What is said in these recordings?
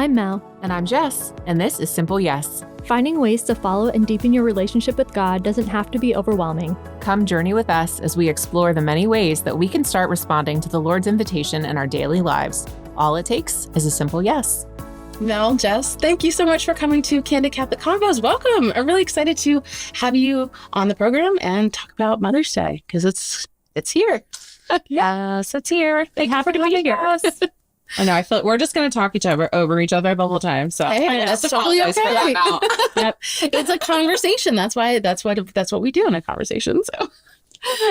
I'm Mel. And I'm Jess, and this is Simple Yes. Finding ways to follow and deepen your relationship with God doesn't have to be overwhelming. Come journey with us as we explore the many ways that we can start responding to the Lord's invitation in our daily lives. All it takes is a simple yes. Mel, Jess, thank you so much for coming to Candid Catholic Convos. Welcome. I'm really excited to have you on the program and talk about Mother's Day because it's here. Yes, it's here. Thank you for being here. I know. I feel we're just going to talk over each other the whole time. So hey, that's totally okay. Yep. It's a conversation. That's what we do in a conversation.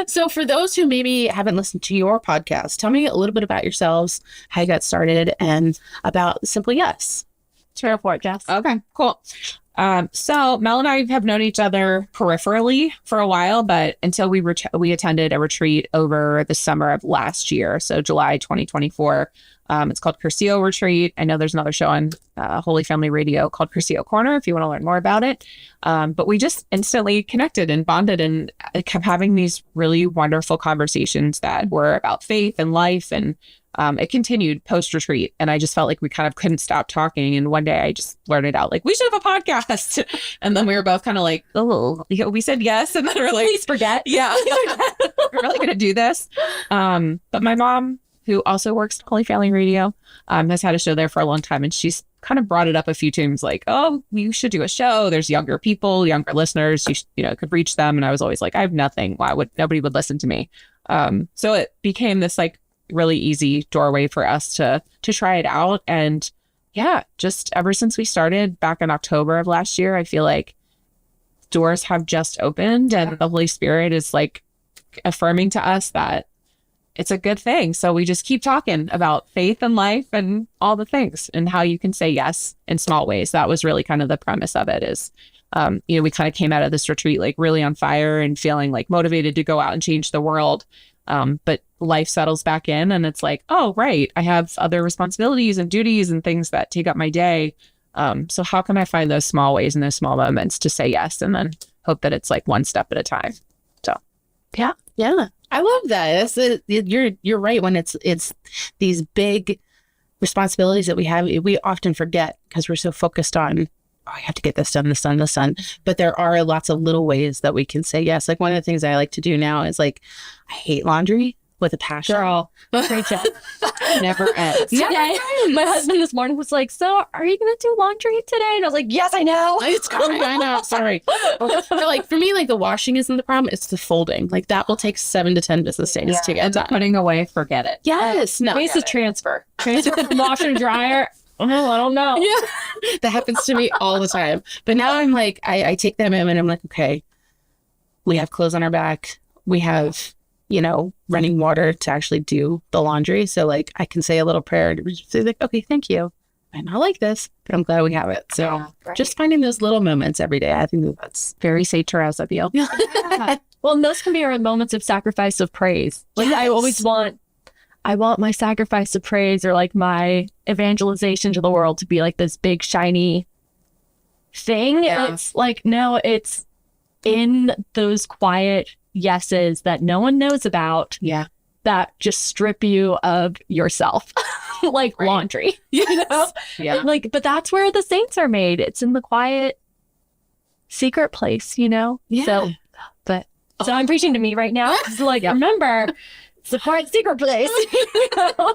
So for those who maybe haven't listened to your podcast, tell me a little bit about yourselves, how you got started, and about Simple Yes. Share for it, Jess. Okay, cool. So Mel and I have known each other peripherally for a while, but until we attended a retreat over the summer of last year, so July 2024. It's called Curcio Retreat. I know there's another show on Holy Family Radio called Curcio Corner if you want to learn more about it. But we just instantly connected and bonded and kept having these really wonderful conversations that were about faith and life. And it continued post-retreat. And I just felt like we kind of couldn't stop talking. And one day I just blurted out, like, we should have a podcast. And then we were both kind of like, oh, we said yes. And then we're like, please forget. Yeah, we're really going to do this. But my mom, who also works at Holy Family Radio, has had a show there for a long time. And she's kind of brought it up a few times, like, oh, you should do a show. There's younger people, younger listeners. You could reach them. And I was always like, I have nothing. Nobody would listen to me? So it became this like really easy doorway for us to try it out. And yeah, just ever since we started back in October of last year, I feel like doors have just opened and the Holy Spirit is like affirming to us that it's a good thing. So we just keep talking about faith and life and all the things and how you can say yes in small ways. That was really kind of the premise of it is, we kind of came out of this retreat like really on fire and feeling like motivated to go out and change the world. But life settles back in and it's like, oh, right, I have other responsibilities and duties and things that take up my day. So how can I find those small ways and those small moments to say yes and then hope that it's like one step at a time. So, yeah. Yeah. I love that. You're right. When it's these big responsibilities that we have, we often forget because we're so focused on, I have to get this done. But there are lots of little ways that we can say yes. Like one of the things I like to do now is like, I hate laundry with a passion. Girl, Rachel. Never ends. Yeah. My husband this morning was like, so are you going to do laundry today? And I was like, yes, I know. It's coming. I know. Sorry. But like for me, like the washing isn't the problem. It's the folding. Like that will take 7 to 10 business days to get done. Putting away, forget it. Yes. No. Ways to transfer from washer and dryer. Oh, I don't know. Yeah. That happens to me all the time. But now I'm like, I take them in and I'm like, okay, we have clothes on our back. We have, running water to actually do the laundry. So like I can say a little prayer and say like, okay, thank you. I not like this, but I'm glad we have it. So just finding those little moments every day. I think that's very Saint Teresa of you. Yeah. Well, and those can be our moments of sacrifice of praise. Like yes. I want my sacrifice of praise or like my evangelization to the world to be like this big shiny thing. Yeah. It's like, no, it's in those quiet yeses that no one knows about. Yeah. That just strip you of yourself. Like laundry. Yes. Yeah. Like, but that's where the saints are made. It's in the quiet secret place, Yeah. So I'm preaching to me right now. It's like, remember, it's a quiet secret place.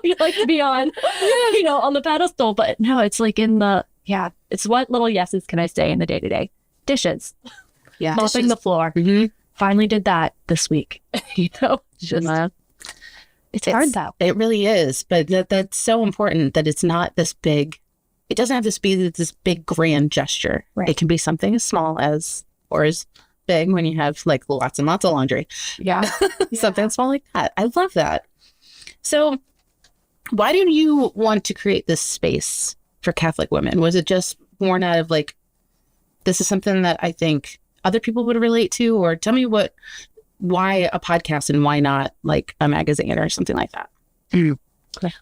You like to be on, on the pedestal. But no, it's like it's what little yeses can I say in the day-to-day? Dishes. Yeah. Mopping the floor. Mm-hmm. Finally did that this week. It's hard though. It really is. But that's so important that it's not this big, it doesn't have to be this big grand gesture. Right. It can be something as small as, or as big when you have like lots and lots of laundry. Yeah. Something small like that. I love that. So why did you want to create this space for Catholic women? Was it just born out of like, this is something that I think other people would relate to? Or tell me why a podcast and why not like a magazine or something like that? Okay.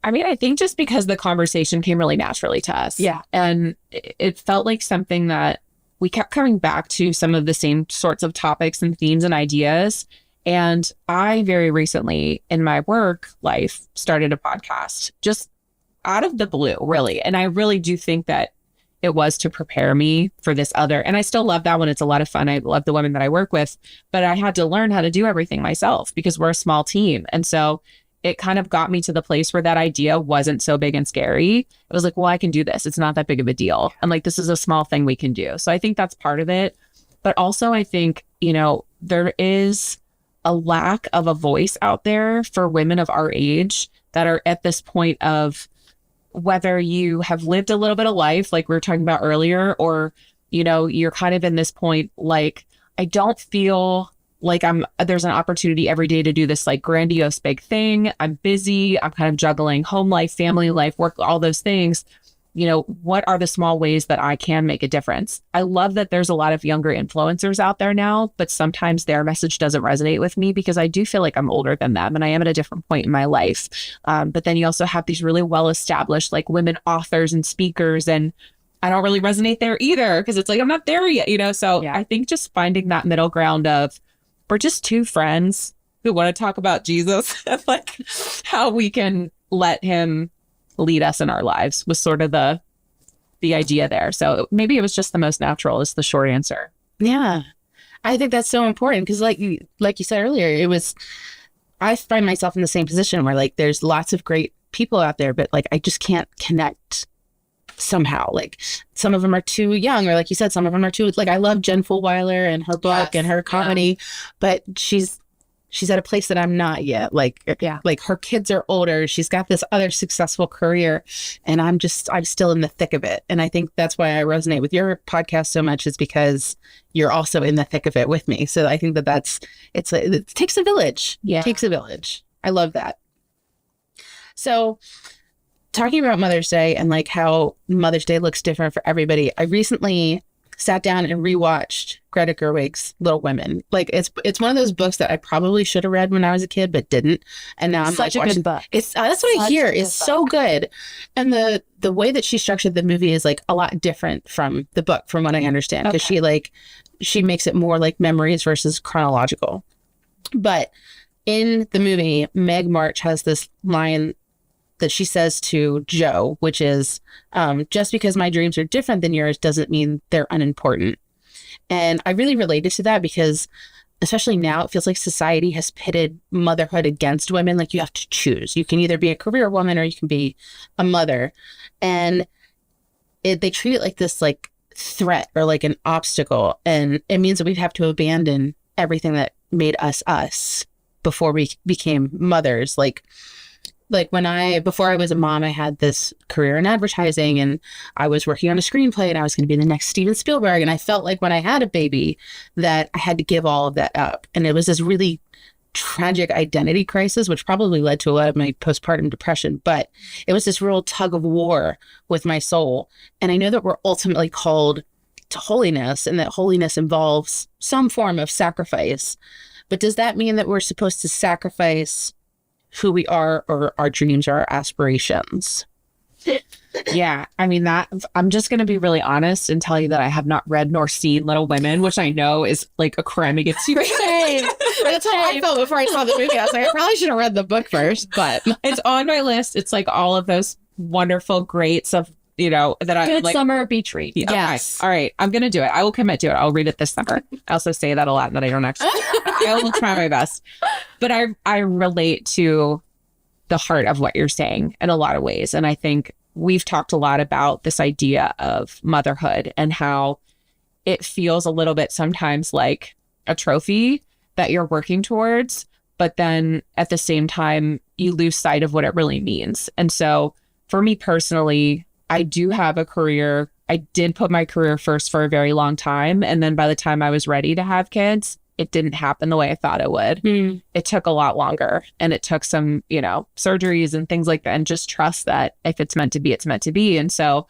I mean, I think just because the conversation came really naturally to us. Yeah. And it felt like something that we kept coming back to some of the same sorts of topics and themes and ideas. And I very recently in my work life started a podcast just out of the blue, really. And I really do think that it was to prepare me for this other, and I still love that one. It's a lot of fun. I love the women that I work with, but I had to learn how to do everything myself because we're a small team. And so it kind of got me to the place where that idea wasn't so big and scary. It was like, well, I can do this. It's not that big of a deal. And like, this is a small thing we can do. So I think that's part of it. But also I think, there is a lack of a voice out there for women of our age that are at this point of, whether you have lived a little bit of life, like we were talking about earlier, or, you're kind of in this point, like, I don't feel like there's an opportunity every day to do this like grandiose big thing. I'm busy. I'm kind of juggling home life, family life, work, all those things. What are the small ways that I can make a difference? I love that there's a lot of younger influencers out there now, but sometimes their message doesn't resonate with me because I do feel like I'm older than them and I am at a different point in my life. But then you also have these really well-established like women authors and speakers, and I don't really resonate there either because it's like, I'm not there yet, So yeah. I think just finding that middle ground of, we're just two friends who want to talk about Jesus and like how we can let him lead us in our lives was sort of the idea there. So maybe it was just the most natural is the short answer. Yeah. I think that's so important because like you said earlier, I find myself in the same position where like there's lots of great people out there, but like I just can't connect somehow. Like some of them are too young, or like you said, some of them are too, like I love Jen Fulwiler and her book and her comedy, but she's at a place that I'm not yet. Like her kids are older. She's got this other successful career and I'm still in the thick of it. And I think that's why I resonate with your podcast so much, is because you're also in the thick of it with me. So I think it takes a village. Yeah. It takes a village. I love that. So talking about Mother's Day and like how Mother's Day looks different for everybody, I recently sat down and rewatched Greta Gerwig's Little Women. Like it's one of those books that I probably should have read when I was a kid, but didn't. And now I'm such a good book. It's that's what I hear is so good. And the way that she structured the movie is like a lot different from the book, from what I understand, because she makes it more like memories versus chronological. But in the movie, Meg March has this line that she says to Joe, which is, just because my dreams are different than yours doesn't mean they're unimportant. And I really related to that because especially now it feels like society has pitted motherhood against women. Like you have to choose. You can either be a career woman or you can be a mother. And they treat it like this like threat or like an obstacle. And it means that we have to abandon everything that made us before we became mothers. Like before I was a mom, I had this career in advertising and I was working on a screenplay and I was going to be the next Steven Spielberg. And I felt like when I had a baby that I had to give all of that up. And it was this really tragic identity crisis, which probably led to a lot of my postpartum depression. But it was this real tug of war with my soul. And I know that we're ultimately called to holiness and that holiness involves some form of sacrifice. But does that mean that we're supposed to sacrifice who we are or our dreams or our aspirations? Yeah, I mean, that I'm just going to be really honest and tell you that I have not read nor seen Little Women, which I know is like a crime against humanity. That's how I felt before I saw the movie. I was like, I probably should have read the book first, but it's on my list. It's like all of those wonderful greats of, that I good like. Summer beach read. Yeah, yes. Okay. All right. I'm going to do it. I will commit to it. I'll read it this summer. I also say that a lot that I don't actually. I will try my best. But I relate to the heart of what you're saying in a lot of ways. And I think we've talked a lot about this idea of motherhood and how it feels a little bit sometimes like a trophy that you're working towards, but then at the same time, you lose sight of what it really means. And so for me personally, I do have a career. I did put my career first for a very long time. And then by the time I was ready to have kids, it didn't happen the way I thought it would. It took a lot longer and it took some, surgeries and things like that, and just trust that if it's meant to be, it's meant to be. And so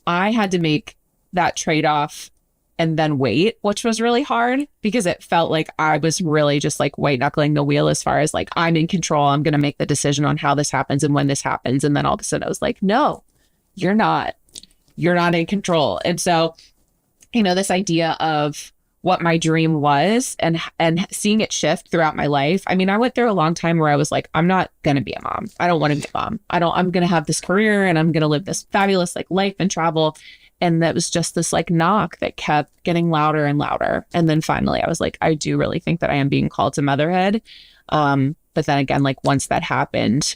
I had to make that trade-off and then wait, which was really hard because it felt like I was really just like white knuckling the wheel as far as like, I'm in control. I'm going to make the decision on how this happens and when this happens. And then all of a sudden I was like, no, you're not in control. And so, this idea of what my dream was and seeing it shift throughout my life. I mean, I went through a long time where I was like, I'm not going to be a mom. I don't want to be a mom. I'm going to have this career and I'm going to live this fabulous like life and travel. And that was just this like knock that kept getting louder and louder. And then finally I was like, I do really think that I am being called to motherhood. But then again, like once that happened,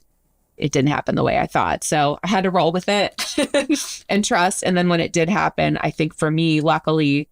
it didn't happen the way I thought. So I had to roll with it and trust. And then when it did happen, I think for me, luckily,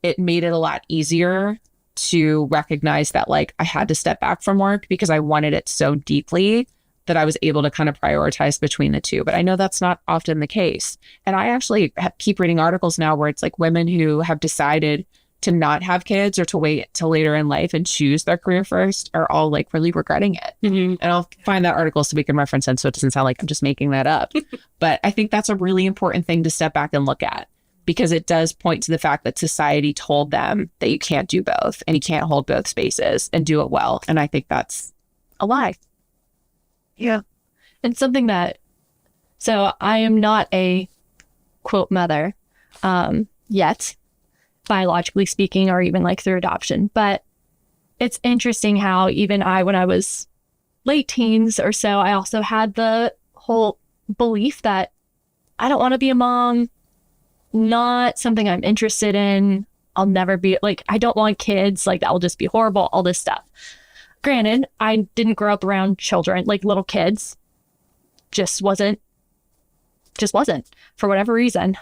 it made it a lot easier to recognize that like I had to step back from work because I wanted it so deeply that I was able to kind of prioritize between the two. But I know that's not often the case. And I actually keep reading articles now where it's like women who have decided to not have kids or to wait till later in life and choose their career first are all like really regretting it. Mm-hmm. And I'll find that article so we can reference it so it doesn't sound like I'm just making that up. But I think that's a really important thing to step back and look at, because it does point to the fact that society told them that you can't do both and you can't hold both spaces and do it well. And I think that's a lie. Yeah. And something that, so I am not a quote mother yet, biologically speaking, or even like through adoption. But it's interesting how even when I was late teens or so, I also had the whole belief that I don't want to be a mom, not something I'm interested in. I'll never be like, I don't want kids, like that will just be horrible, all this stuff. Granted, I didn't grow up around children, like little kids, just wasn't for whatever reason.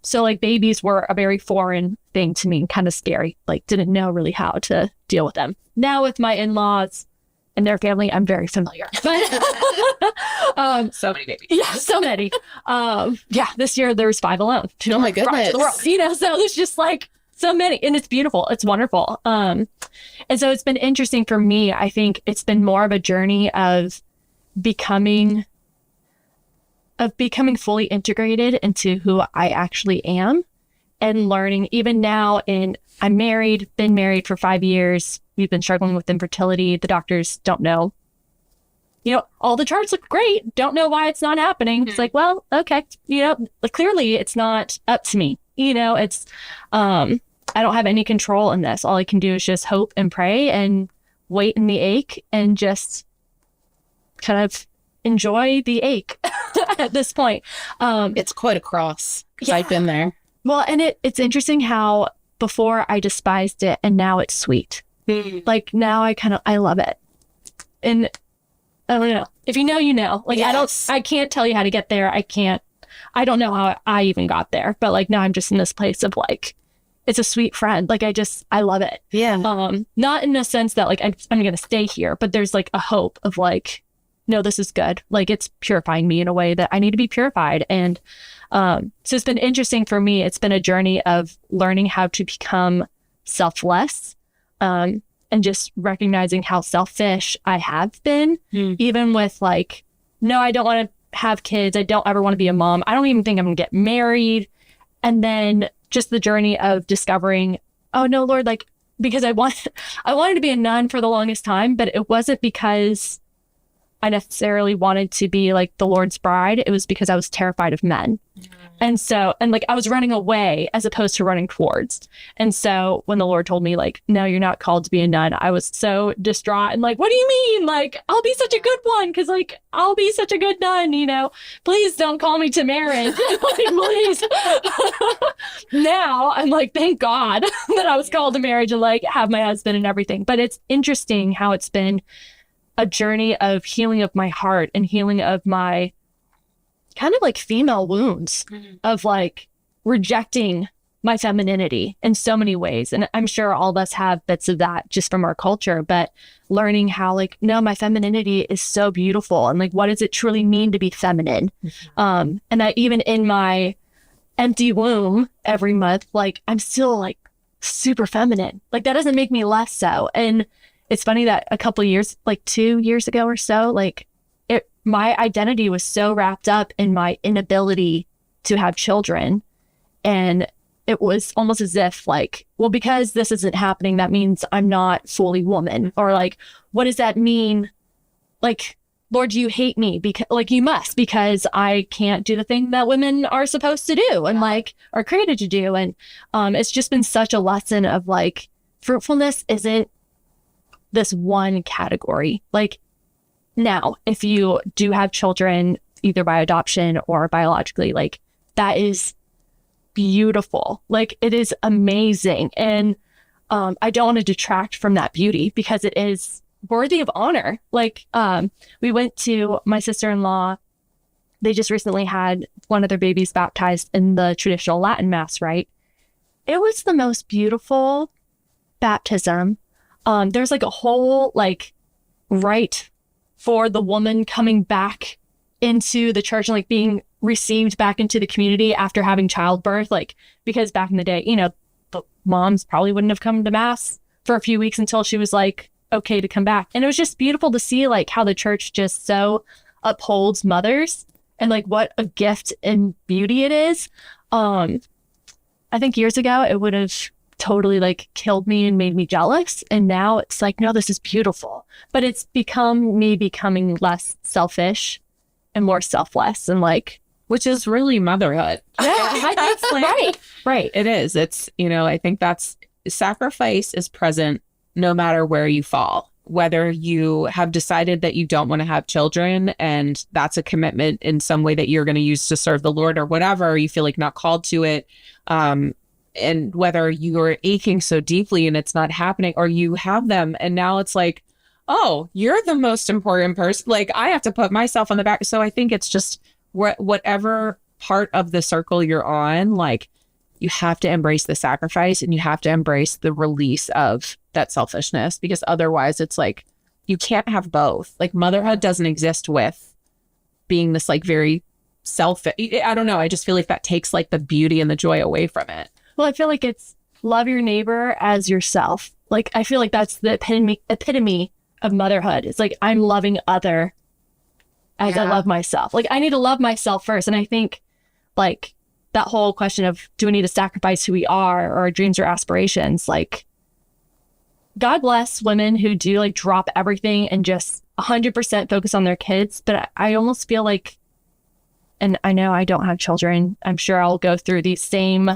So like babies were a very foreign thing to me, kind of scary, like didn't know really how to deal with them. Now with my in-laws and their family, I'm very familiar. But so many babies. Yeah, so many. This year there was 5 alone. Oh my goodness. The world, so there's just like so many, and it's beautiful. It's wonderful. And so it's been interesting for me. I think it's been more of a journey of becoming fully integrated into who I actually am, and learning even now. I'm married, been married for 5 years. We've been struggling with infertility. The doctors don't know. All the charts look great. Don't know why it's not happening. It's like, well, okay. Clearly it's not up to me. It's, I don't have any control in this. All I can do is just hope and pray and wait in the ache and just kind of enjoy the ache at this point. It's quite a cross because I've been there. Well, and it's interesting how before I despised it and now it's sweet. Like now I love it. And I don't know. If you know, you know. Like yes. I can't tell you how to get there. I don't know how I even got there. But like now I'm just in this place of like, it's a sweet friend. Like I love it. Yeah. Not in a sense that like I'm gonna stay here, but there's like a hope of like, no, this is good. Like it's purifying me in a way that I need to be purified. And so it's been interesting for me. It's been a journey of learning how to become selfless, and just recognizing how selfish I have been, even with like, no, I don't want to have kids. I don't ever want to be a mom. I don't even think I'm gonna get married. And then just the journey of discovering, oh no, Lord, like, because I wanted to be a nun for the longest time, but it wasn't because I necessarily wanted to be like the Lord's bride. It was because I was terrified of men. And so, and like I was running away as opposed to running towards. And so when the Lord told me like, no, you're not called to be a nun, I was so distraught and like, what do you mean? Like, I'll be such a good one. Cause like, I'll be such a good nun, please don't call me to marriage. Like, please. Now I'm like, thank God that I was called to marriage and like have my husband and everything. But it's interesting how it's been a journey of healing of my heart and healing of my kind of like female wounds of like rejecting my femininity in so many ways. And I'm sure all of us have bits of that just from our culture, but learning how like, no, my femininity is so beautiful. And like, what does it truly mean to be feminine? And that even in my empty womb every month, like I'm still like super feminine. Like that doesn't make me less so. And it's funny that a couple of years, like 2 years ago or so, like my identity was so wrapped up in my inability to have children. And it was almost as if like, well, because this isn't happening, that means I'm not fully woman. Or like, what does that mean? Like, Lord, you hate me because like you must, because I can't do the thing that women are supposed to do and like are created to do. And it's just been such a lesson of like fruitfulness isn't this one category. Like now, if you do have children, either by adoption or biologically, like that is beautiful. Like it is amazing. And I don't want to detract from that beauty because it is worthy of honor. Like we went to my sister-in-law. They just recently had one of their babies baptized in the traditional Latin mass, right? It was the most beautiful baptism. There's like a whole like rite for the woman coming back into the church and like being received back into the community after having childbirth. Like, because back in the day, you know, the moms probably wouldn't have come to mass for a few weeks until she was like, okay to come back. And it was just beautiful to see like how the church just so upholds mothers and like what a gift and beauty it is. I think years ago it would have totally like killed me and made me jealous. And now it's like, no, this is beautiful. But it's become me becoming less selfish and more selfless and like, which is really motherhood. yeah, I think right. It is. It's, you know, I think that's sacrifice is present no matter where you fall, whether you have decided that you don't want to have children and that's a commitment in some way that you're going to use to serve the Lord or whatever, or you feel like not called to it. And whether you're aching so deeply and it's not happening, or you have them and now it's like, oh, you're the most important person. Like I have to put myself on the back. So I think it's just whatever part of the circle you're on, like you have to embrace the sacrifice and you have to embrace the release of that selfishness, because otherwise it's like you can't have both. Like motherhood doesn't exist with being this like very selfish. I don't know. I just feel like that takes like the beauty and the joy away from it. Well, I feel like it's love your neighbor as yourself. Like I feel like that's the epitome of motherhood. It's like I'm loving other as I love myself. Like I need to love myself first. And I think like that whole question of do we need to sacrifice who we are or our dreams or aspirations? Like God bless women who do like drop everything and just 100% focus on their kids. But I almost feel like, and I know I don't have children, I'm sure I'll go through these same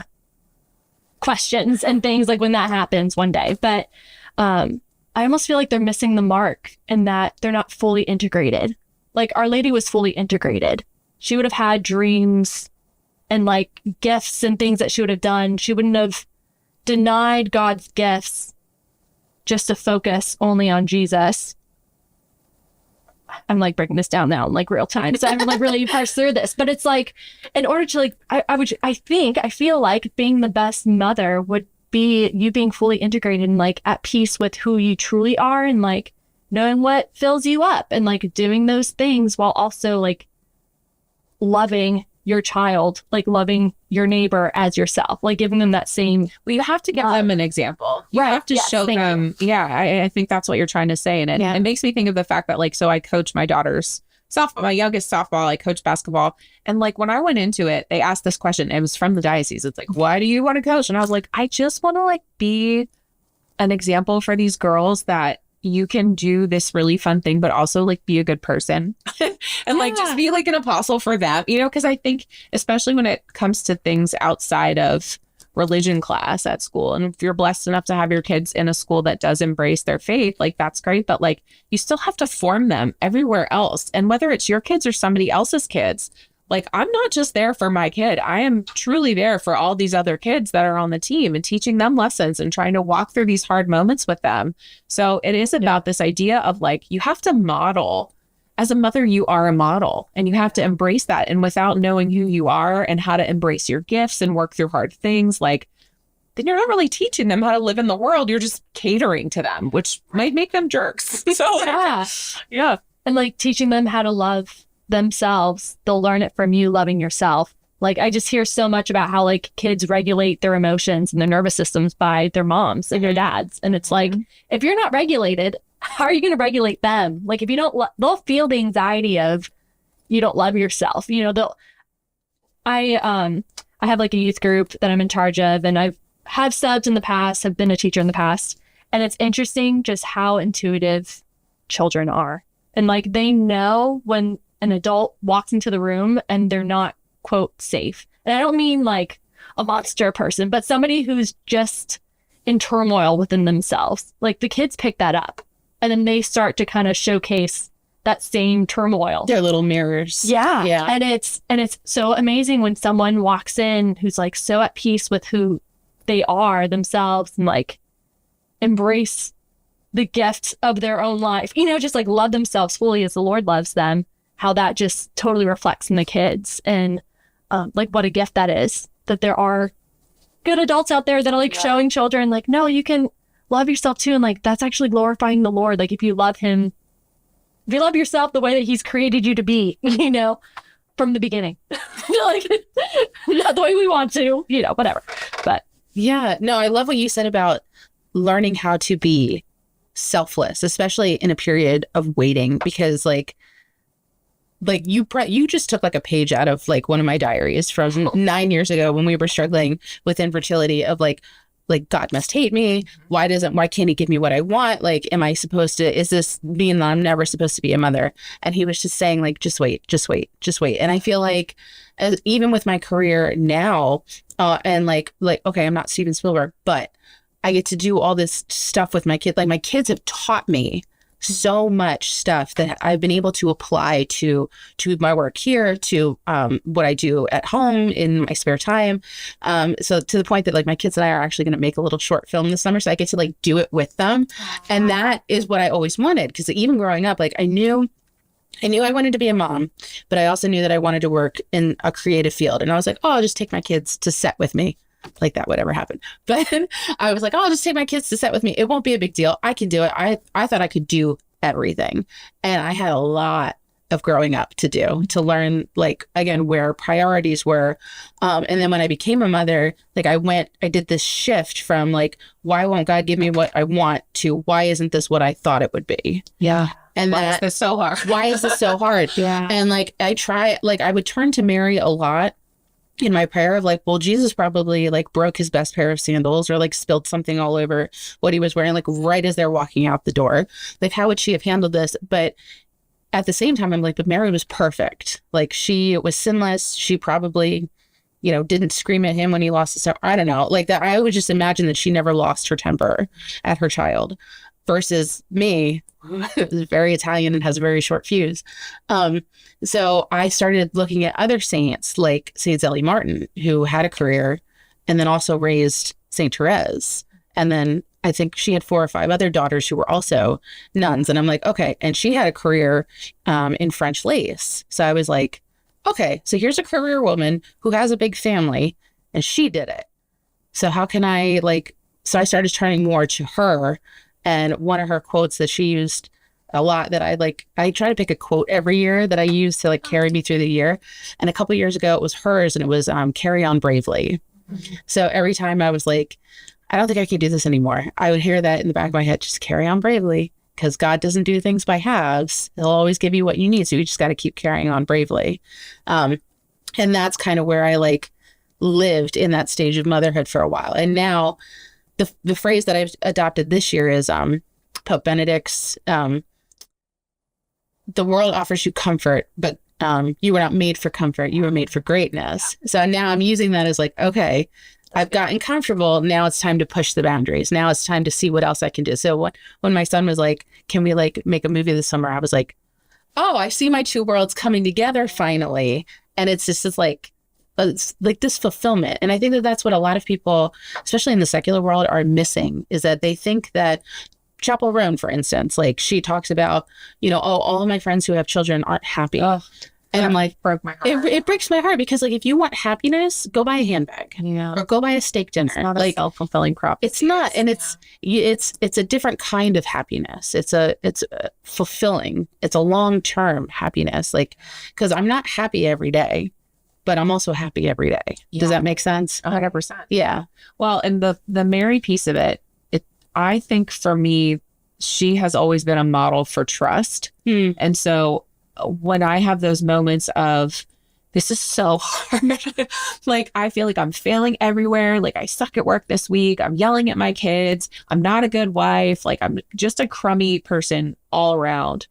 questions and things like when that happens one day. But I almost feel like they're missing the mark and that they're not fully integrated. Like Our Lady was fully integrated. She would have had dreams and like gifts and things that she would have done. She wouldn't have denied God's gifts just to focus only on Jesus. I'm like breaking this down now in like real time. So I'm like really parse through this, but it's like in order to like, I feel like being the best mother would be you being fully integrated and like at peace with who you truly are and like knowing what fills you up and like doing those things while also like loving your child, like loving your neighbor as yourself, like giving them that same. Well, you have to give them an example. You have to show them. Yeah, I think that's what you're trying to say. And it makes me think of the fact that like, so I coach my daughter's softball, my youngest softball, I coach basketball. And like when I went into it, they asked this question. It was from the diocese. It's like, why do you want to coach? And I was like, I just want to like be an example for these girls that you can do this really fun thing, but also like be a good person and like just be like an apostle for them, you know, because I think especially when it comes to things outside of religion class at school, and if you're blessed enough to have your kids in a school that does embrace their faith, like that's great. But like you still have to form them everywhere else. And whether it's your kids or somebody else's kids, like I'm not just there for my kid. I am truly there for all these other kids that are on the team and teaching them lessons and trying to walk through these hard moments with them. So it is about this idea of like, you have to model. As a mother, you are a model and you have to embrace that. And without knowing who you are and how to embrace your gifts and work through hard things, like then you're not really teaching them how to live in the world. You're just catering to them, which might make them jerks. So yeah. And like teaching them how to love themselves. They'll learn it from you loving yourself. Like I just hear so much about how like kids regulate their emotions and their nervous systems by their moms and their dads. And it's like, if you're not regulated, how are you going to regulate them? Like if you don't, they'll feel the anxiety of you don't love yourself. You know, I have like a youth group that I'm in charge of, and I've have subbed in the past, have been a teacher in the past. And it's interesting just how intuitive children are. And like they know when an adult walks into the room and they're not, quote, safe. And I don't mean like a monster person, but somebody who's just in turmoil within themselves. Like the kids pick that up and then they start to kind of showcase that same turmoil. They're little mirrors. Yeah. Yeah. And it's so amazing when someone walks in who's like so at peace with who they are themselves and like embrace the gift of their own life, you know, just like love themselves fully as the Lord loves them, how that just totally reflects in the kids. And like what a gift that is, that there are good adults out there that are like showing children like, no, you can love yourself too. And like, that's actually glorifying the Lord. Like if you love him, if you love yourself the way that he's created you to be, you know, from the beginning, like not the way we want to, you know, whatever. But yeah, no, I love what you said about learning how to be selfless, especially in a period of waiting, because like you just took like a page out of like one of my diaries from 9 years ago when we were struggling with infertility of like God must hate me. Why can't he give me what I want? Like, am I supposed to, is this mean that I'm never supposed to be a mother? And he was just saying like, just wait. And I feel like even with my career now, and like, okay, I'm not Steven Spielberg, but I get to do all this stuff with my kids. Like my kids have taught me so much stuff that I've been able to apply to my work here, to what I do at home in my spare time. So to the point that like my kids and I are actually going to make a little short film this summer. So I get to like do it with them. And that is what I always wanted. Because even growing up, like I knew I wanted to be a mom, but I also knew that I wanted to work in a creative field. And I was like, oh, I'll just take my kids to set with me. Like that would ever happen. But I was like, oh, I'll just take my kids to set with me. It won't be a big deal. I can do it. I thought I could do everything. And I had a lot of growing up to learn, like, again, where priorities were. And then when I became a mother, like I did this shift from like, why won't God give me what I want to why isn't this what I thought it would be? Yeah. And why is this so hard? Why is this so hard? Yeah. And like, I would turn to Mary a lot in my prayer of like, well, Jesus probably like broke his best pair of sandals or like spilled something all over what he was wearing, like right as they're walking out the door. Like, how would she have handled this? But at the same time, I'm like, but Mary was perfect. Like she was sinless. She probably, you know, didn't scream at him when he lost his temper. I don't know, like that. I would just imagine that she never lost her temper at her child versus me, who is very Italian and has a very short fuse. So I started looking at other saints like Saint Zélie Martin, who had a career and then also raised Saint Therese. And then I think she had 4 or 5 other daughters who were also nuns. And I'm like, okay. And she had a career in French lace. So I was like, okay, so here's a career woman who has a big family and she did it. So how can I so I started turning more to her. And one of her quotes that she used a lot that I try to pick a quote every year that I use to like carry me through the year. And a couple of years ago, it was hers and it was carry on bravely. Mm-hmm. So every time I was like, I don't think I can do this anymore, I would hear that in the back of my head, just carry on bravely, because God doesn't do things by halves. He'll always give you what you need. So you just got to keep carrying on bravely. And that's kind of where I lived in that stage of motherhood for a while. And now the phrase that I've adopted this year is Pope Benedict's, the world offers you comfort, but you were not made for comfort. You were made for greatness. So now I'm using that as okay, I've gotten comfortable. Now it's time to push the boundaries. Now it's time to see what else I can do. So when my son was like, can we make a movie this summer? I was like, oh, I see my 2 worlds coming together finally. And it's just it's like this fulfillment. And I think that that's what a lot of people, especially in the secular world, are missing, is that they think that Chapel Roan, for instance, she talks about, all of my friends who have children aren't happy. Oh, and I'm like, broke my heart. It breaks my heart because if you want happiness, go buy a handbag, or go buy a steak dinner. It's not a self-fulfilling prophecy. It's not. And it's a different kind of happiness. It's fulfilling. It's a long-term happiness. Because I'm not happy every day, but I'm also happy every day. Yeah. Does that make sense? 100%. Yeah. Well, and the Mary piece of it, I think for me, she has always been a model for trust. And so when I have those moments of, this is so hard, I feel like I'm failing everywhere. I suck at work this week. I'm yelling at my kids. I'm not a good wife. I'm just a crummy person all around.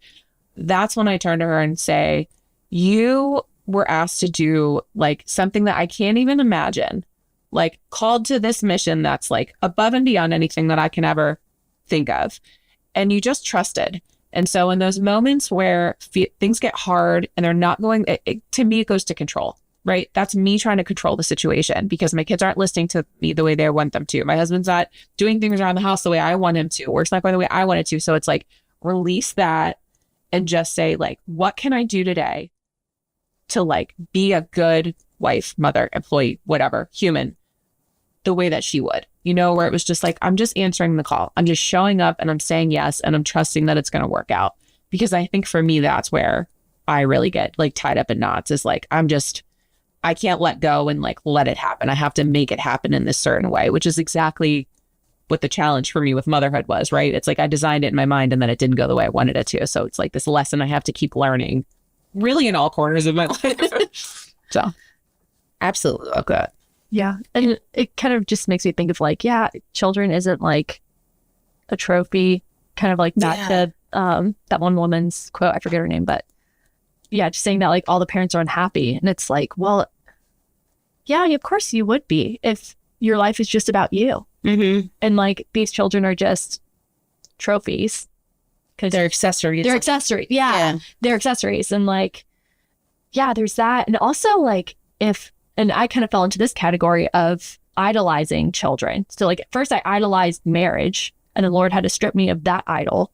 that's when I turn to her and say, you were asked to do like something that I can't even imagine, like called to this mission that's like above and beyond anything that I can ever think of. And you just trusted. And so in those moments where things get hard and they're not going, to me, it goes to control, right? That's me trying to control the situation because my kids aren't listening to me the way they want them to. My husband's not doing things around the house the way I want him to. Work's not going the way I want it to. So it's like, release that and just say like, what can I do today to like be a good wife, mother, employee, whatever, human, the way that she would, where it was just like, I'm just answering the call. I'm just showing up and I'm saying yes. And I'm trusting that it's going to work out. Because I think for me, that's where I really get like tied up in knots is like, I can't let go and like, let it happen. I have to make it happen in this certain way, which is exactly what the challenge for me with motherhood was, right? It's like, I designed it in my mind and then it didn't go the way I wanted it to. So it's like this lesson I have to keep learning really in all corners of my life. So Absolutely. Okay. Yeah. And it kind of just makes me think of like, yeah, children isn't like a trophy, kind of like back to that one woman's quote. I forget her name, but yeah, just saying that like all the parents are unhappy. And it's like, well, yeah, of course you would be if your life is just about you. Mm-hmm. And like these children are just trophies. Because they're accessories. They're accessories. Yeah. They're accessories. And like, yeah, there's that. And also like and I kind of fell into this category of idolizing children. So like at first I idolized marriage and the Lord had to strip me of that idol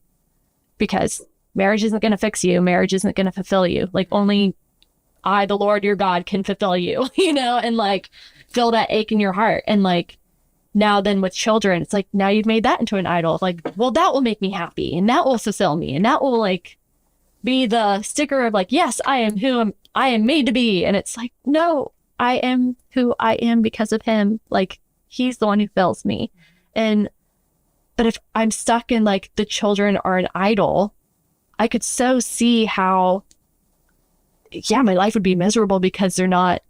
because marriage isn't going to fix you. Marriage isn't going to fulfill you. Like only I, the Lord, your God, can fulfill you, and like fill that ache in your heart. And like now then with children, it's like now you've made that into an idol. Like, well, that will make me happy and that will fulfill me. And that will like be the sticker of like, yes, I am who I am made to be. And it's like, no, I am who I am because of him. Like he's the one who fills me. But if I'm stuck in like the children are an idol, I could so see how, my life would be miserable because they're not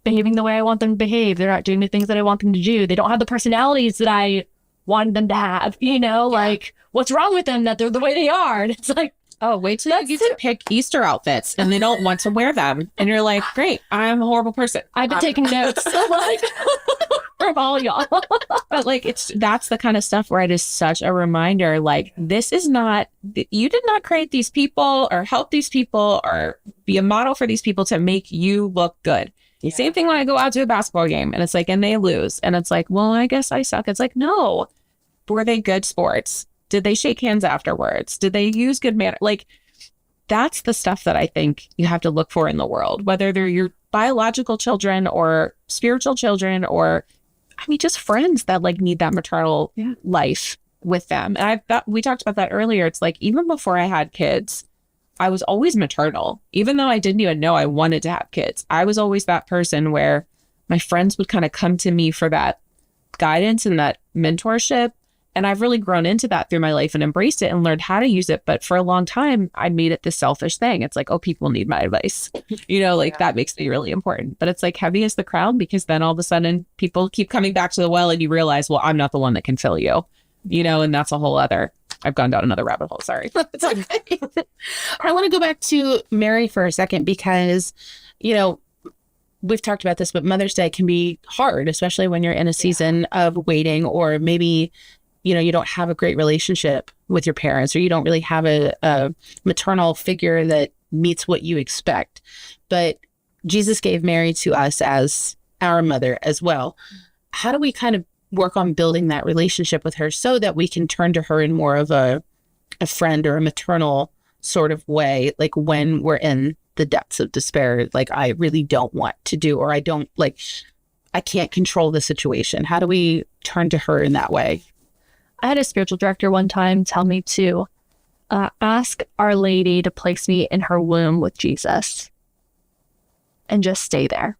behaving the way I want them to behave. They're not doing the things that I want them to do. They don't have the personalities that I wanted them to have, like what's wrong with them that they're the way they are? And it's like, oh, wait till you get to pick Easter outfits and they don't want to wear them. And you're like, great, I'm a horrible person. I've been taking notes like from all y'all. But like, that's the kind of stuff where it is such a reminder, like, this is not, you did not create these people or help these people or be a model for these people to make you look good. Yeah. Same thing when I go out to a basketball game and it's like, and they lose. And it's like, well, I guess I suck. It's like, no, were they good sports? Did they shake hands afterwards? Did they use good manner? Like, that's the stuff that I think you have to look for in the world, whether they're your biological children or spiritual children or, just friends that like need that maternal life with them. And we talked about that earlier. It's like, even before I had kids, I was always maternal, even though I didn't even know I wanted to have kids. I was always that person where my friends would kind of come to me for that guidance and that mentorship. And I've really grown into that through my life and embraced it and learned how to use it. But for a long time, I made it this selfish thing. It's like, oh, people need my advice. That makes me really important. But it's like heavy as the crown because then all of a sudden people keep coming back to the well and you realize, well, I'm not the one that can fill you, and that's a whole other, I've gone down another rabbit hole. Sorry. It's okay. I want to go back to Mary for a second because, we've talked about this, but Mother's Day can be hard, especially when you're in a season of waiting or maybe you don't have a great relationship with your parents or you don't really have a maternal figure that meets what you expect. But Jesus gave Mary to us as our mother as well. How do we kind of work on building that relationship with her so that we can turn to her in more of a friend or a maternal sort of way, like when we're in the depths of despair, like I really don't want to do, or I can't control the situation. How do we turn to her in that way? I had a spiritual director one time tell me to ask Our Lady to place me in her womb with Jesus and just stay there.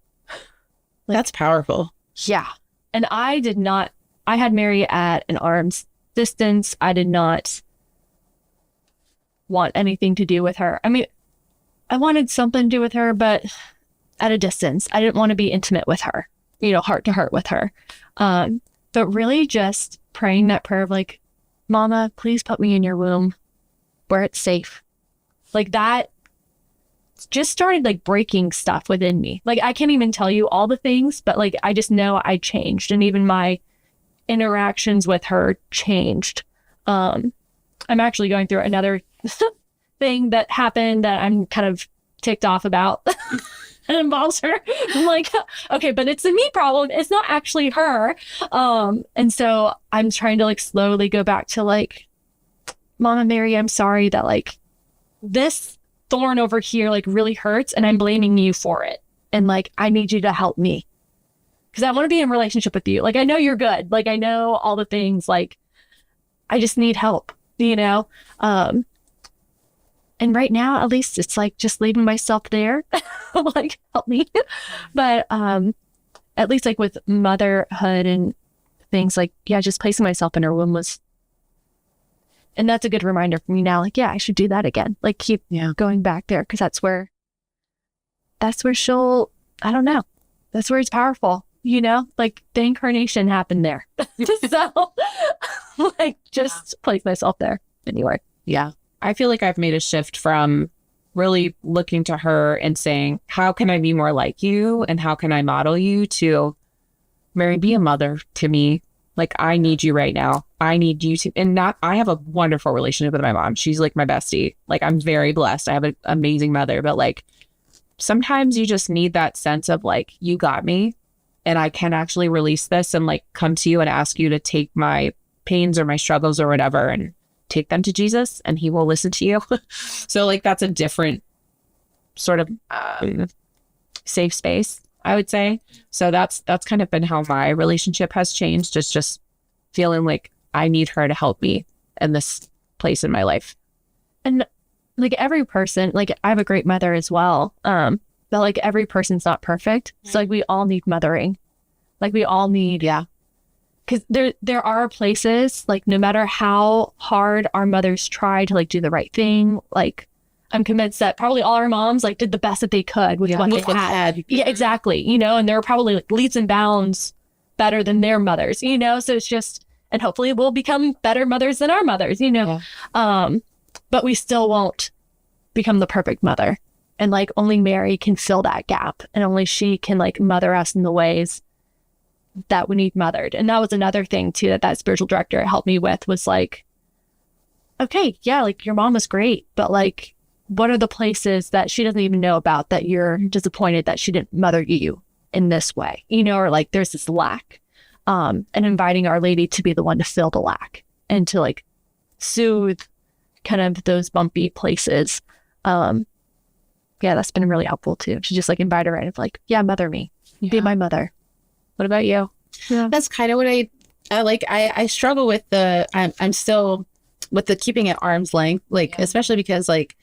That's powerful. Yeah. And I had Mary at an arm's distance. I did not want anything to do with her. I wanted something to do with her, but at a distance. I didn't want to be intimate with her, heart to heart with her. But really just praying that prayer of like, Mama, please put me in your womb where it's safe. like that just started like breaking stuff within me. Like I can't even tell you all the things, but like I just know I changed, and even my interactions with her changed. I'm actually going through another thing that happened that I'm kind of ticked off about. It involves her. I'm like, okay, but it's a me problem. It's not actually her. And so I'm trying to like slowly go back to like, Mama Mary, I'm sorry that like this thorn over here like really hurts, and I'm blaming you for it. And like, I need you to help me because I want to be in a relationship with you. Like, I know you're good. Like, I know all the things. Like, I just need help, you know? And right now, at least it's like just leaving myself there. Like, help me. But at least like with motherhood and things like, yeah, just placing myself in her womb was, and that's a good reminder for me now. Like, yeah, I should do that again. Like, keep going back there, because that's where she'll, I don't know. That's where it's powerful, you know? Like, the incarnation happened there. So, like, just place myself there anyway. Yeah. I feel like I've made a shift from really looking to her and saying, how can I be more like you? And how can I model you? To, Mary, be a mother to me. Like, I need you right now. I need you to, and not, I have a wonderful relationship with my mom. She's like my bestie. Like, I'm very blessed. I have an amazing mother, but like, sometimes you just need that sense of like, you got me, and I can actually release this and like come to you and ask you to take my pains or my struggles or whatever and take them to Jesus, and he will listen to you. So like, that's a different sort of safe space, I would say. So that's kind of been how my relationship has changed. It's just feeling like I need her to help me in this place in my life. And like every person, like I have a great mother as well. But like every person's not perfect. So like we all need mothering. Like we all need, because there are places, like no matter how hard our mothers try to like do the right thing, like I'm convinced that probably all our moms like did the best that they could with what they had. Yeah, exactly. You know, and they're probably like leaps and bounds better than their mothers, you know? So it's just, and hopefully we'll become better mothers than our mothers, you know? But we still won't become the perfect mother. And like only Mary can fill that gap, and only she can like mother us in the ways that we need mothered. And that was another thing too that spiritual director helped me with, was like, okay, yeah, like your mom was great, but like, what are the places that she doesn't even know about that you're disappointed that she didn't mother you in this way, you know? Or like there's this lack, and inviting Our Lady to be the one to fill the lack and to like soothe kind of those bumpy places. Yeah, that's been really helpful too, to just like invite her in of like, yeah, mother me, be my mother. What about you? Yeah. That's kind of what I like. I struggle with I'm still with the keeping at arm's length, like, especially because like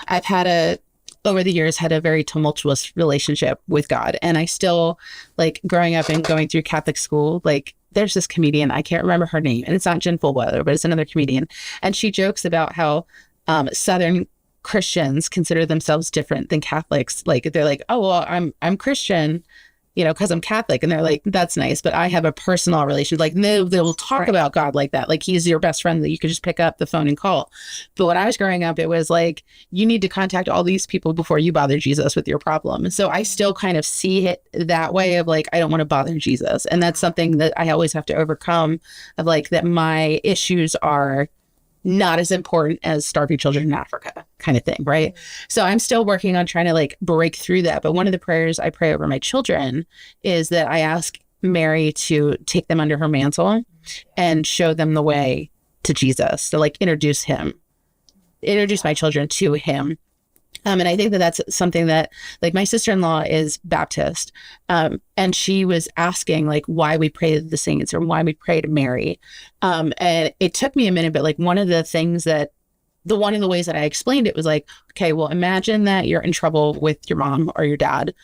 I've over the years had a very tumultuous relationship with God. And I still, like, growing up and going through Catholic school, like there's this comedian, I can't remember her name, and it's not Jen Fullweather, but it's another comedian. And she jokes about how Southern Christians consider themselves different than Catholics. Like they're like, oh, well, I'm Christian, you know, because I'm Catholic. And they're like, that's nice, but I have a personal relation. Like, no, they will talk about God like that. Like he's your best friend that you could just pick up the phone and call. But when I was growing up, it was like, you need to contact all these people before you bother Jesus with your problem. And so I still kind of see it that way of like, I don't want to bother Jesus. And that's something that I always have to overcome, of like, that my issues are not as important as starving children in Africa kind of thing, right? So I'm still working on trying to like break through that. But one of the prayers I pray over my children is that I ask Mary to take them under her mantle and show them the way to Jesus, to like introduce my children to him. And I think that that's something that, like, my sister-in-law is Baptist, and she was asking, like, why we pray to the saints or why we pray to Mary. And it took me a minute, but, like, one of the ways that I explained it was like, okay, well, imagine that you're in trouble with your mom or your dad.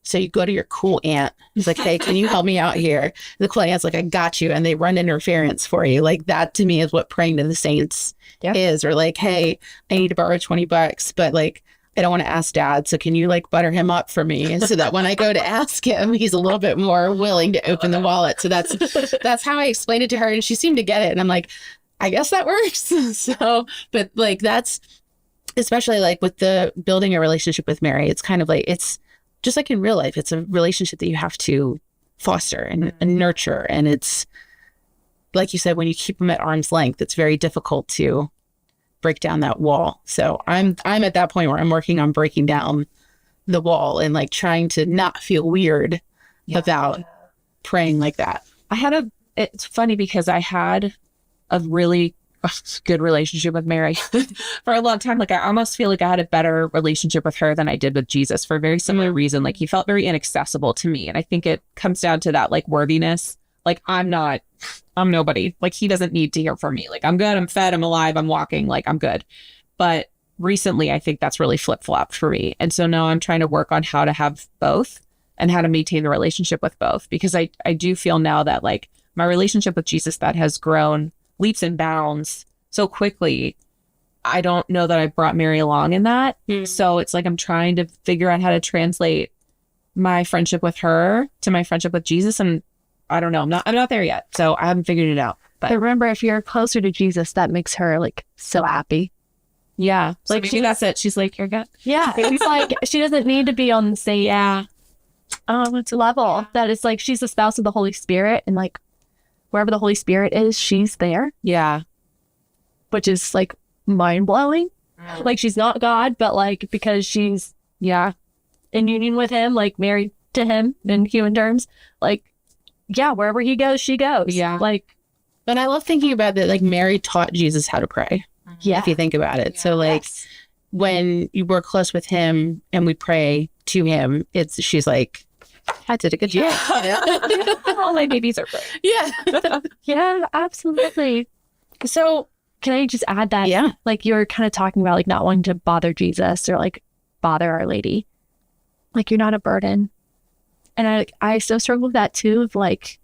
So you go to your cool aunt. He's like, hey, can you help me out here? The cool aunt's like, I got you. And they run interference for you. Like, that to me is what praying to the saints is. Or like, hey, I need to borrow $20, but like, I don't want to ask dad. So can you like butter him up for me? So that when I go to ask him, he's a little bit more willing to open the wallet. So that's how I explained it to her. And she seemed to get it. And I'm like, I guess that works. So, but like, that's especially like with the building a relationship with Mary, it's kind of like, it's just like in real life, it's a relationship that you have to foster and nurture. And it's like you said, when you keep them at arm's length, it's very difficult to break down that wall. So I'm at that point where I'm working on breaking down the wall and like trying to not feel weird about praying like that. It's funny because I had a really good relationship with Mary for a long time. Like I almost feel like I had a better relationship with her than I did with Jesus for a very similar reason. Like he felt very inaccessible to me. And I think it comes down to that like worthiness. Like I'm nobody. Like he doesn't need to hear from me. Like I'm good, I'm fed, I'm alive, I'm walking, like I'm good. But recently I think that's really flip-flopped for me. And so now I'm trying to work on how to have both and how to maintain the relationship with both. Because I do feel now that like my relationship with Jesus that has grown leaps and bounds so quickly, I don't know that I brought Mary along in that. So it's like I'm trying to figure out how to translate my friendship with her to my friendship with Jesus. And I don't know. I'm not there yet. So I haven't figured it out. But remember, if you're closer to Jesus, that makes her like so happy. Yeah. Like that's it. She's like, you're good. Yeah. It's like she doesn't need to be on the same level. That it's like she's the spouse of the Holy Spirit, and like wherever the Holy Spirit is, she's there. Yeah. Which is like mind blowing. Like she's not God, but like because she's in union with him, like married to him in human terms, like wherever he goes, she goes. Yeah. Like, but I love thinking about that. Like Mary taught Jesus how to pray. Yeah. If you think about it. So like when you work close with him and we pray to him, she's like, I did a good job. All my babies are praying. Yeah. Yeah, absolutely. So can I just add that? Yeah. Like you're kind of talking about like not wanting to bother Jesus or like bother Our Lady. Like you're not a burden. And I so struggle with that too, of like,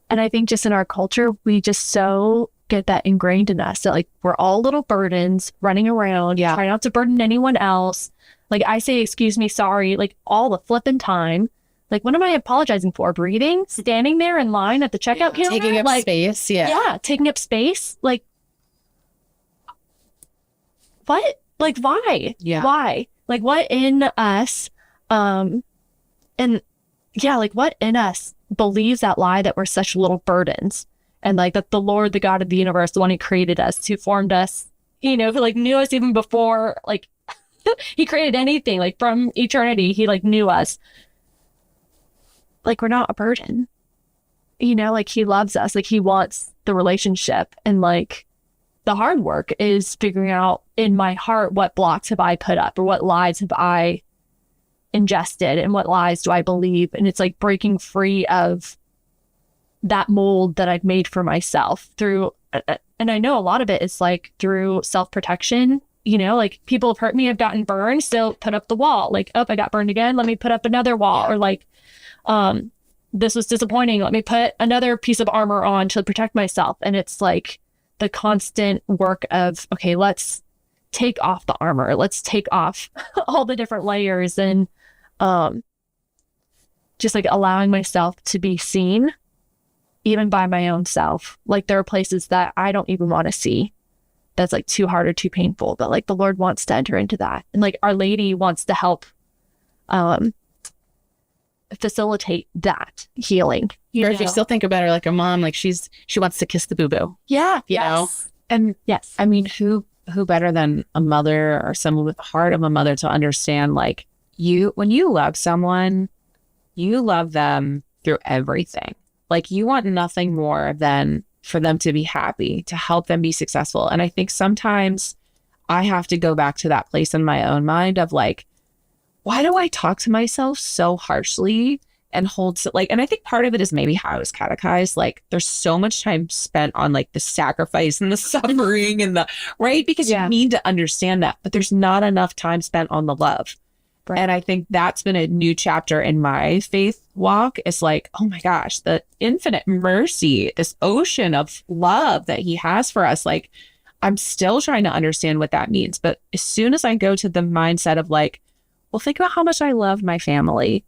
and I think just in our culture, we just so get that ingrained in us that like we're all little burdens running around, try not to burden anyone else. Like I say, excuse me, sorry, like all the flipping time. Like what am I apologizing for? Breathing? Standing there in line at the checkout counter? Taking up like, space. Yeah, taking up space. Like what? Like why? Yeah. Why? Like what in us like what in us believes that lie that we're such little burdens, and like that the Lord, the God of the universe, the one who created us, who formed us, who like knew us even before like he created anything, like from eternity, he like knew us. Like we're not a burden, like he loves us, like he wants the relationship, and like the hard work is figuring out in my heart what blocks have I put up or what lies have I ingested and what lies do I believe. And it's like breaking free of that mold that I've made for myself through, and I know a lot of it is like through self-protection, like people have hurt me, I've gotten burned, so put up the wall, like, oh, I got burned again, let me put up another wall. Or like, this was disappointing, let me put another piece of armor on to protect myself. And it's like the constant work of, okay, let's take off the armor, let's take off all the different layers, and just like allowing myself to be seen even by my own self. Like there are places that I don't even want to see, that's like too hard or too painful, but like the Lord wants to enter into that, and like Our Lady wants to help facilitate that healing. Or if you still think about her like a mom, like she wants to kiss the boo-boo. Yeah. You know? And yes, I mean, who better than a mother or someone with the heart of a mother to understand, like, when you love someone, you love them through everything. Like you want nothing more than for them to be happy, to help them be successful. And I think sometimes I have to go back to that place in my own mind of like, why do I talk to myself so harshly and and I think part of it is maybe how I was catechized. Like there's so much time spent on like the sacrifice and the suffering and right? Because you need to understand that, but there's not enough time spent on the love. Right. And I think that's been a new chapter in my faith walk. It's like, oh my gosh, the infinite mercy, this ocean of love that he has for us. Like I'm still trying to understand what that means. But as soon as I go to the mindset of like, well, think about how much I love my family.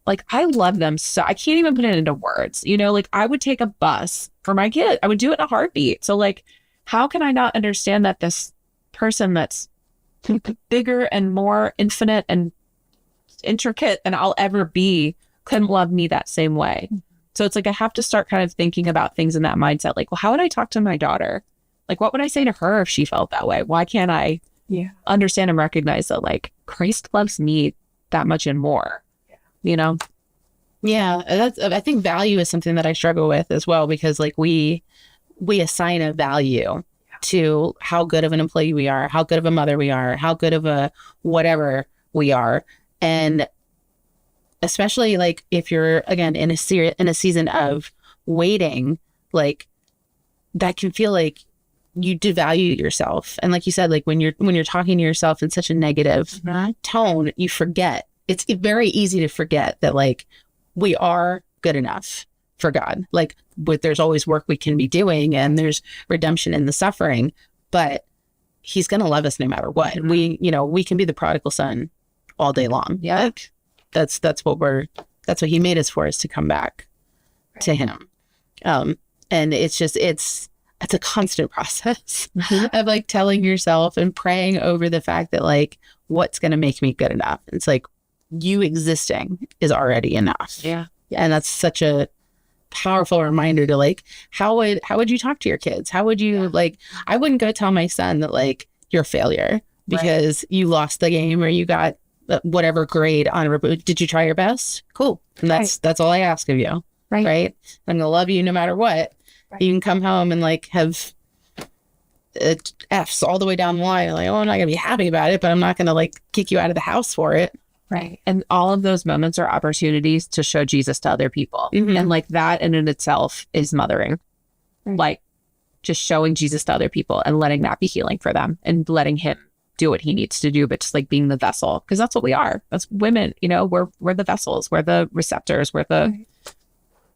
Like I love them so I can't even put it into words, like I would take a bus for my kid. I would do it in a heartbeat. So like, how can I not understand that this person that's bigger and more infinite and intricate than I'll ever be couldn't love me that same way. So it's like I have to start kind of thinking about things in that mindset. Like, well, how would I talk to my daughter? Like, what would I say to her if she felt that way? Why can't I understand and recognize that, like, Christ loves me that much and more, you know? Yeah, I think value is something that I struggle with as well, because like we assign a value to how good of an employee we are, how good of a mother we are, how good of a whatever we are. And especially like if you're again in a season of waiting, like that can feel like you devalue yourself. And like you said, like when you're talking to yourself in such a negative tone, you forget. It's very easy to forget that like we are good enough for God. Like, but there's always work we can be doing, and there's redemption in the suffering, but he's going to love us no matter what. We can be the prodigal son all day long. Yeah. That's what he made us for, is to come back to him. And it's a constant process of like telling yourself and praying over the fact that like, what's going to make me good enough? It's like, you existing is already enough. Yeah. And that's such a powerful reminder to like, how would you talk to your kids? How would you like, I wouldn't go tell my son that like you're a failure because you lost the game or you got whatever grade on did you try your best? Cool. And that's all I ask of you. Right. I'm gonna love you no matter what. You can come home and like have F's all the way down the line. Like, oh, I'm not gonna be happy about it, but I'm not gonna like kick you out of the house for it. Right. And all of those moments are opportunities to show Jesus to other people. And like that in itself is mothering. Like just showing Jesus to other people and letting that be healing for them and letting him do what he needs to do, but just like being the vessel, because that's what we are. That's women, you know, we're the vessels, we're the receptors, we're the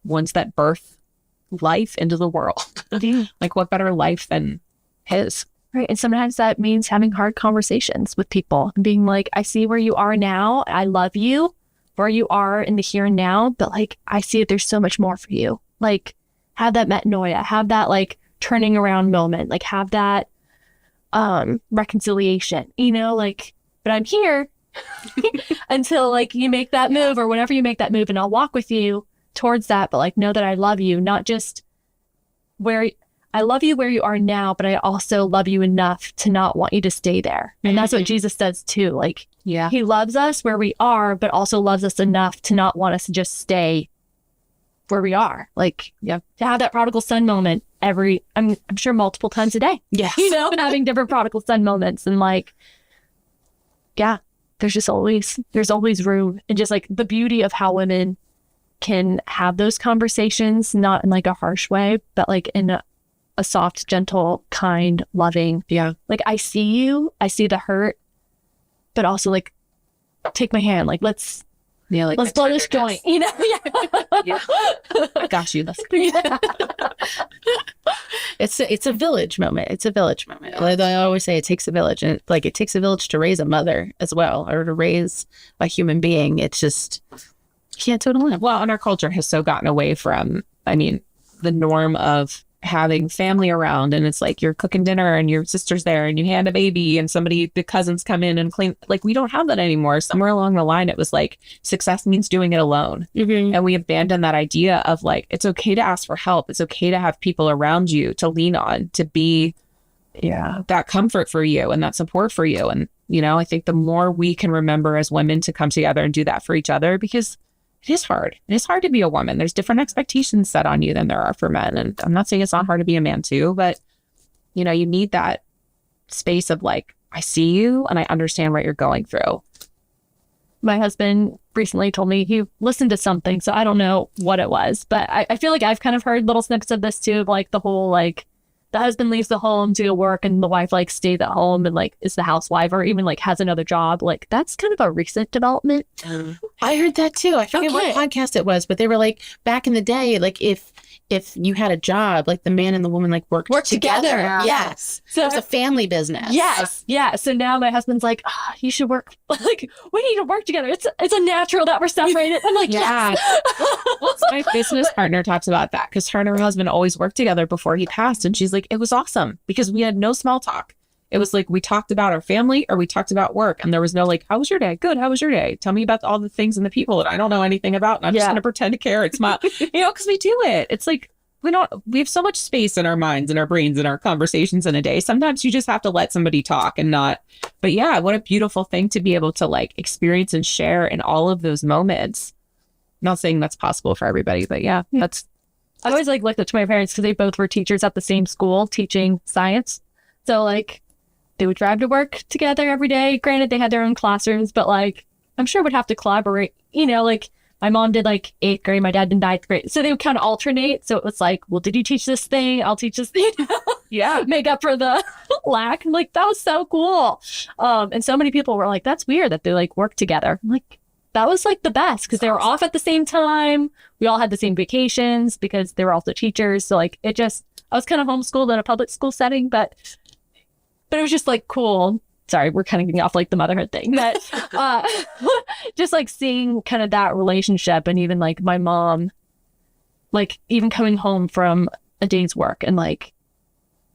ones that birth life into the world. Like what better life than his? Right. And sometimes that means having hard conversations with people and being like, I see where you are now. I love you where you are in the here and now. But like, I see that there's so much more for you. Like have that metanoia, have that like turning around moment, like have that reconciliation, you know, like, but I'm here until like you make that move or whenever you make that move, and I'll walk with you towards that. But like, know that I love you, not just I love you where you are now, but I also love you enough to not want you to stay there. And that's what Jesus does too. Like, he loves us where we are, but also loves us enough to not want us to just stay where we are. Like, to have that prodigal son moment I'm sure multiple times a day. Yes. You know, having different prodigal son moments. And like, there's always room. And just like the beauty of how women can have those conversations, not in like a harsh way, but like in a soft, gentle, kind, loving. Yeah. Like, I see you, I see the hurt, but also like, take my hand. Like, let's blow this joint, you know? I got you. It's a village moment. It's a village moment. Like I always say, it takes a village, and like it takes a village to raise a mother as well, or to raise a human being. It's just, you can't do it alone. Well, and our culture has so gotten away from, the norm of having family around, and it's like you're cooking dinner and your sister's there and you hand a baby and the cousins come in and clean. Like, we don't have that anymore. Somewhere along the line, it was like success means doing it alone. And we abandoned that idea of like, it's okay to ask for help. It's okay to have people around you to lean on, to be that comfort for you and that support for you. And, you know, I think the more we can remember as women to come together and do that for each other, because it is hard. It is hard to be a woman. There's different expectations set on you than there are for men. And I'm not saying it's not hard to be a man too, but you know, you need that space of like, I see you and I understand what you're going through. My husband recently told me he listened to something, so I don't know what it was, but I feel like I've kind of heard little snippets of this too, of like the whole like the husband leaves the home to go work and the wife like stays at home and like is the housewife or even like has another job. Like that's kind of a recent development. I heard that too. I forget what podcast it was, but they were like, back in the day, like if you had a job, like the man and the woman like worked together. Yes. So it was a family business. Yes. Yeah. So now my husband's like, you should work. Like, we need to work together. It's a natural that we're separated. I'm like, yes. My business partner talks about that because her and her husband always worked together before he passed. And she's like, it was awesome because we had no small talk. It was like we talked about our family or we talked about work, and there was no like, how was your day? Good. How was your day? Tell me about all the things and the people that I don't know anything about, and I'm just going to pretend to care. It's my, because we do it. It's like we have so much space in our minds and our brains and our conversations in a day. Sometimes you just have to let somebody talk and not. But yeah, what a beautiful thing to be able to like experience and share in all of those moments. Not saying that's possible for everybody, but yeah, that's. I always like looked up to my parents because they both were teachers at the same school teaching science. So like they would drive to work together every day. Granted, they had their own classrooms, but like I'm sure would have to collaborate. Like my mom did like 8th grade, my dad did 9th grade. So they would kind of alternate. So it was like, well, did you teach this thing? I'll teach this thing. Yeah. Make up for the lack. I'm like, that was so cool. And so many people were like, that's weird that they like work together. I'm like, that was like the best because they were off at the same time. We all had the same vacations because they were also teachers. So like I was kind of homeschooled in a public school setting, but it was just like cool. Sorry, we're kind of getting off like the motherhood thing, but just like seeing kind of that relationship, and even like my mom, like even coming home from a day's work and like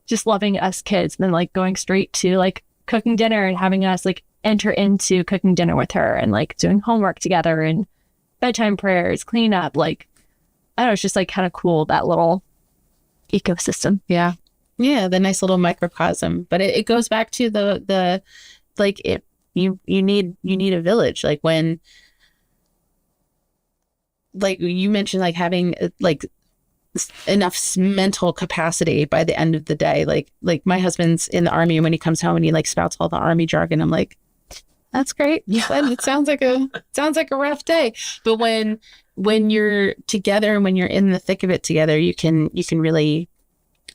just loving us kids, and then like going straight to like cooking dinner and having us like enter into cooking dinner with her and like doing homework together and bedtime prayers, clean up. Like, I don't know, it's just like kind of cool, that little ecosystem. Yeah. Yeah. The nice little microcosm, but it goes back to the like you need a village. Like when, like you mentioned, like having like enough mental capacity by the end of the day. Like my husband's in the Army, and when he comes home and he like spouts all the Army jargon, I'm like, that's great. Yeah, it sounds like a rough day. But when you're together and when you're in the thick of it together, you can really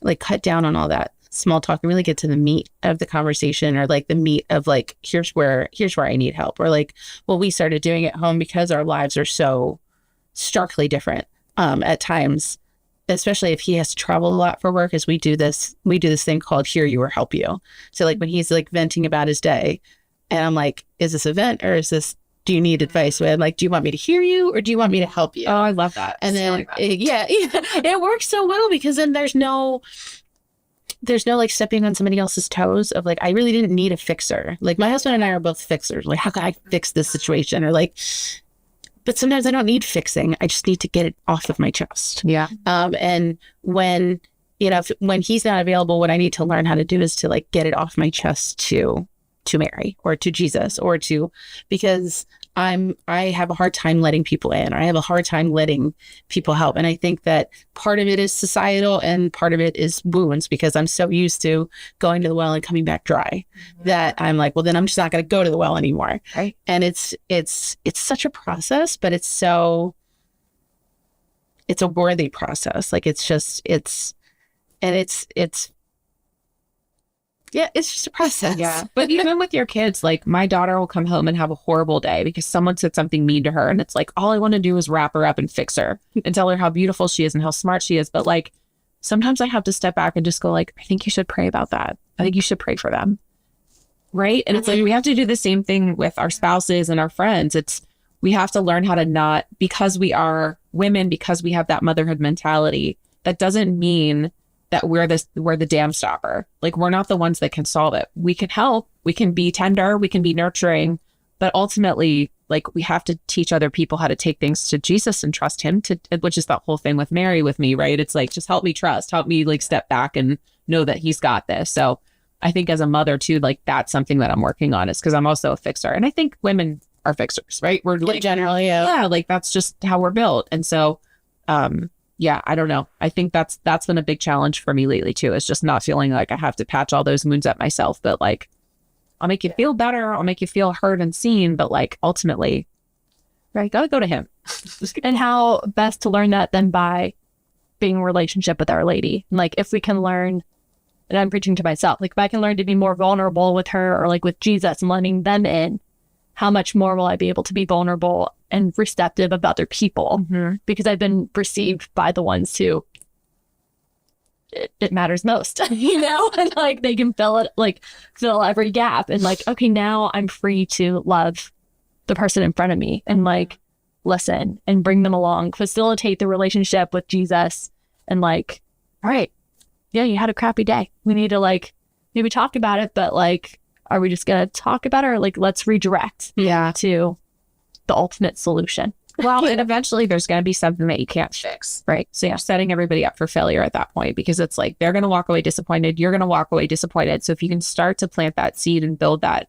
like cut down on all that small talk and really get to the meat of the conversation, or like the meat of like, here's where I need help, or like, well, we started doing it at home because our lives are so starkly different at times, especially if he has to travel a lot for work, as we do this thing called Hear You or Help You. So like when he's like venting about his day, and I'm like, is this a vent or is this, do you need advice? I'm like, do you want me to hear you or do you want me to help you? Oh, I love that. And then, it works so well because then there's no like stepping on somebody else's toes of like, I really didn't need a fixer. Like my husband and I are both fixers. Like, how can I fix this situation? Or like, but sometimes I don't need fixing. I just need to get it off of my chest. Yeah. And when, when he's not available, what I need to learn how to do is to like get it off my chest to Mary or to Jesus, or to, because I have a hard time letting people in, or I have a hard time letting people help. And I think that part of it is societal and part of it is wounds, because I'm so used to going to the well and coming back dry that I'm like, well, then I'm just not going to go to the well anymore. Right. And it's such a process, but it's a worthy process. Like it's just a process. Yeah. But even with your kids, like my daughter will come home and have a horrible day because someone said something mean to her. And it's like, all I want to do is wrap her up and fix her and tell her how beautiful she is and how smart she is. But like, sometimes I have to step back and just go like, I think you should pray about that. I think you should pray for them. Right. And it's like, we have to do the same thing with our spouses and our friends. We have to learn how to not, because we are women, because we have that motherhood mentality, that doesn't mean that we're the dam stopper. Like, we're not the ones that can solve it. We can help, we can be tender, we can be nurturing, but ultimately, like, we have to teach other people how to take things to Jesus and trust him, which is that whole thing with Mary with me, right? It's like, just help me like step back and know that he's got this. So I think as a mother too, like that's something that I'm working on, is because I'm also a fixer. And I think women are fixers, right? We're like, generally, yeah, like that's just how we're built. And so, yeah, I don't know. I think that's been a big challenge for me lately too, is just not feeling like I have to patch all those wounds up myself, but like, I'll make you feel better. I'll make you feel heard and seen. But like, ultimately, right, gotta go to him. And how best to learn that than by being in a relationship with Our Lady. Like if we can learn, and I'm preaching to myself, like if I can learn to be more vulnerable with her or like with Jesus and letting them in, how much more will I be able to be vulnerable and receptive of other people? Mm-hmm. Because I've been perceived by the ones who it matters most, and like they can fill every gap, and like, okay, now I'm free to love the person in front of me and like listen and bring them along, facilitate the relationship with Jesus, and like, all right, yeah, you had a crappy day. We need to like maybe talk about it, but like, are we just going to talk about it, or like, let's redirect to the ultimate solution? Well, and eventually there's going to be something that you can't fix, right? So you're setting everybody up for failure at that point, because it's like they're going to walk away disappointed. You're going to walk away disappointed. So if you can start to plant that seed and build that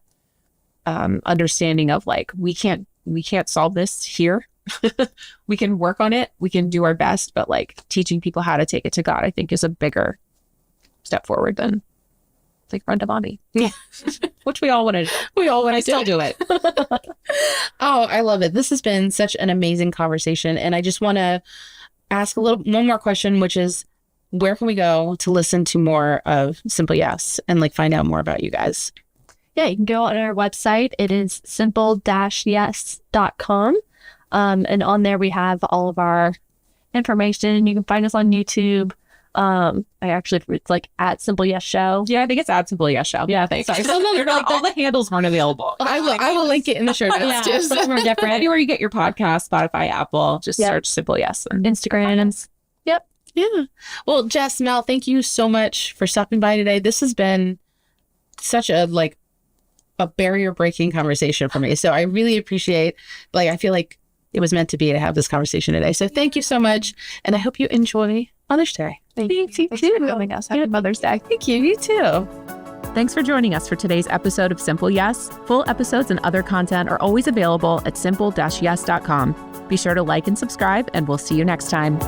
understanding of like, we can't solve this here. We can work on it. We can do our best, but like teaching people how to take it to God, I think, is a bigger step forward than like run to mommy. Yeah. Which we all want to do. We all want to still do it. Oh, I love it. This has been such an amazing conversation. And I just want to ask one more question, which is, where can we go to listen to more of Simple Yes and like find out more about you guys? Yeah, you can go on our website. It is simple-yes.com. And on there we have all of our information. You can find us on YouTube. It's like at Simple Yes Show. Yeah, I think it's at Simple Yes Show. Yeah, thanks. Sorry. All the handles aren't available. I will link it in the show notes. Yeah. Just We're different. Anywhere you get your podcast, Spotify, Apple, just search Simple Yes. Instagram. Yep. Yeah. Well, Jess, Mel, thank you so much for stopping by today. This has been such a barrier breaking conversation for me. So I really appreciate, I feel like it was meant to be to have this conversation today. So thank you so much. And I hope you enjoy Mother's Day. Thanks, you too. For coming us. Happy Mother's Day. Thank you. You too. Thanks for joining us for today's episode of Simple Yes. Full episodes and other content are always available at simple-yes.com. Be sure to like and subscribe, and we'll see you next time.